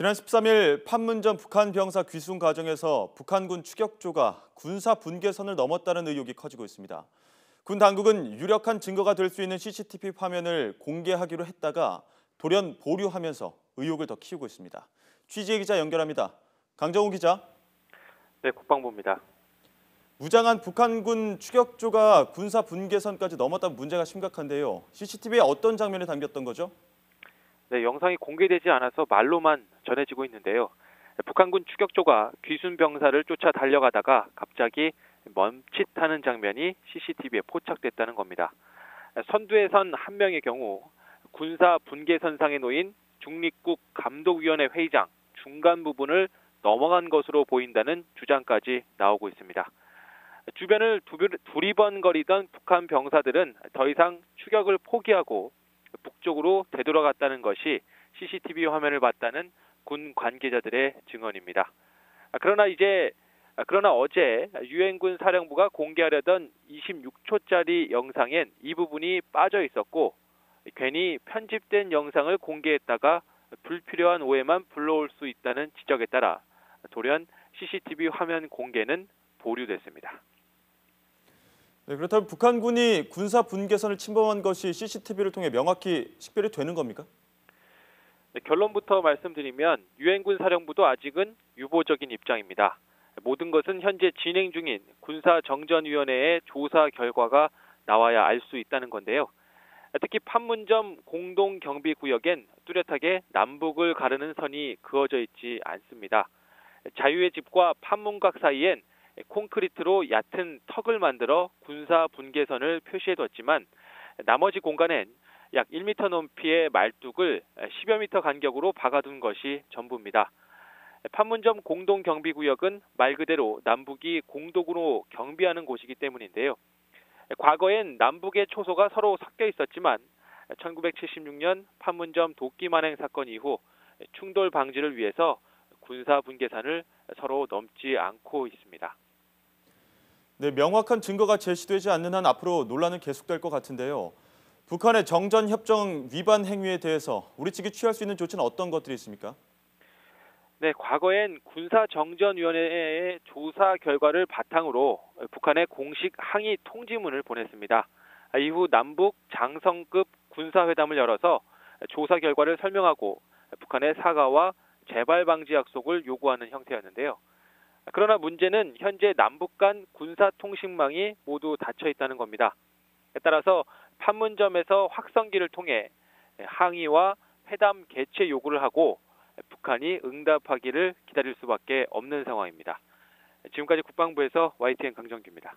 지난 13일 판문점 북한 병사 귀순 과정에서 북한군 추격조가 군사 분계선을 넘었다는 의혹이 커지고 있습니다. 군 당국은 유력한 증거가 될 수 있는 CCTV 화면을 공개하기로 했다가 돌연 보류하면서 의혹을 더 키우고 있습니다. 취재 기자 연결합니다. 강정우 기자. 네, 국방부입니다. 무장한 북한군 추격조가 군사 분계선까지 넘었다는 문제가 심각한데요. CCTV에 어떤 장면이 담겼던 거죠? 네, 영상이 공개되지 않아서 말로만 전해지고 있는데요. 북한군 추격조가 귀순 병사를 쫓아 달려가다가 갑자기 멈칫하는 장면이 CCTV에 포착됐다는 겁니다. 선두에 선 한 명의 경우 군사 분계선상에 놓인 중립국 감독위원회 회의장 중간 부분을 넘어간 것으로 보인다는 주장까지 나오고 있습니다. 주변을 두리번거리던 북한 병사들은 더 이상 추격을 포기하고 북쪽으로 되돌아갔다는 것이 CCTV 화면을 봤다는 군 관계자들의 증언입니다. 그러나 어제 유엔군 사령부가 공개하려던 26초짜리 영상엔 이 부분이 빠져 있었고 괜히 편집된 영상을 공개했다가 불필요한 오해만 불러올 수 있다는 지적에 따라 돌연 CCTV 화면 공개는 보류됐습니다. 네, 그렇다면 북한군이 군사 분계선을 침범한 것이 CCTV를 통해 명확히 식별이 되는 겁니까? 네, 결론부터 말씀드리면 유엔군 사령부도 아직은 유보적인 입장입니다. 모든 것은 현재 진행 중인 군사정전위원회의 조사 결과가 나와야 알 수 있다는 건데요. 특히 판문점 공동경비구역엔 뚜렷하게 남북을 가르는 선이 그어져 있지 않습니다. 자유의 집과 판문각 사이엔 콘크리트로 얕은 턱을 만들어 군사 분계선을 표시해뒀지만 나머지 공간엔 약 1m 높이의 말뚝을 10여 미터 간격으로 박아둔 것이 전부입니다. 판문점 공동경비구역은 말 그대로 남북이 공동으로 경비하는 곳이기 때문인데요. 과거엔 남북의 초소가 서로 섞여 있었지만 1976년 판문점 도끼 만행 사건 이후 충돌 방지를 위해서 군사 분계선을 서로 넘지 않고 있습니다. 네, 명확한 증거가 제시되지 않는 한 앞으로 논란은 계속될 것 같은데요. 북한의 정전협정 위반 행위에 대해서 우리 측이 취할 수 있는 조치는 어떤 것들이 있습니까? 네, 과거엔 군사정전위원회의 조사 결과를 바탕으로 북한에 공식 항의 통지문을 보냈습니다. 이후 남북 장성급 군사회담을 열어서 조사 결과를 설명하고 북한의 사과와 재발 방지 약속을 요구하는 형태였는데요. 그러나 문제는 현재 남북 간 군사통신망이 모두 닫혀 있다는 겁니다. 따라서 판문점에서 확성기를 통해 항의와 회담 개최 요구를 하고 북한이 응답하기를 기다릴 수밖에 없는 상황입니다. 지금까지 국방부에서 YTN 강정규입니다.